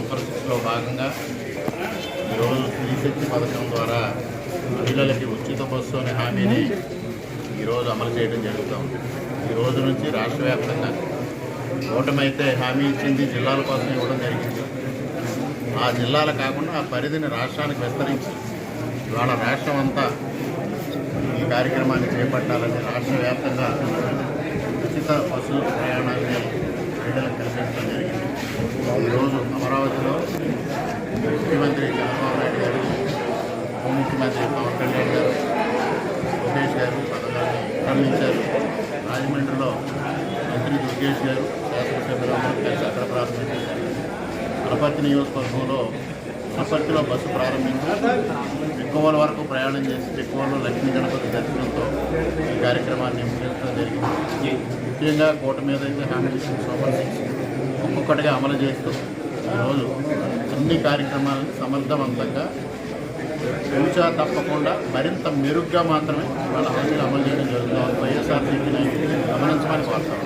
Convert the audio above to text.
Super 6లో భాగంగా ఈరోజు స్త్రీశక్తి పథకం ద్వారా మహిళలకి ఉచిత బస్సు అనే హామీని ఈరోజు అమలు చేయడం జరుగుతుంది. ఈ రోజు నుంచి రాష్ట్ర వ్యాప్తంగా కూటమైతే హామీ ఇచ్చింది, జిల్లాల కోసం ఇవ్వడం జరిగింది. ఆ జిల్లాలు కాకుండా ఆ పరిధిని రాష్ట్రానికి విస్తరించి ఇవాళ రాష్ట్రం అంతా ఈ కార్యక్రమాన్ని చేపట్టాలని రాష్ట్ర వ్యాప్తంగా ఉచిత బస్సు ప్రయాణాన్ని మహిళలకు కల్పించడం జరిగింది. ఈరోజు అమరావతిలో ముఖ్యమంత్రి చంద్రబాబు నాయుడు గారు, ఉప ముఖ్యమంత్రి పవన్ కళ్యాణ్ గారు, లోకేష్ గారు పథకాన్ని ప్రారంభించారు. రాజమండ్రిలో మంత్రి దుర్గేష్ గారు, శాసనసభ్యులు అందరూ కలిసి అక్కడ ప్రారంభించారు. అనపర్తి నియోజకవర్గంలో అనపర్తిలో బస్సు ప్రారంభించి ఎక్కువల వరకు ప్రయాణం చేసి ఎక్కువలో లక్ష్మీ గణపతి దర్శనంతో ఈ కార్యక్రమాన్ని ముగించడం జరిగింది. ముఖ్యంగా కూటమి మీద అయితే హామీ ఇచ్చిన సూపర్ 6 ఒక్కొక్కటిగా అమలు చేస్తూ ఈరోజు అన్ని కార్యక్రమాలను సమర్థవంతంగా తూచా తప్పకుండా మరింత మెరుగ్గా మాత్రమే వాళ్ళ హామీలు అమలు చేయడం జరుగుతుంది. వైఎస్ఆర్సీపీని గమనించమని కోరుతాం.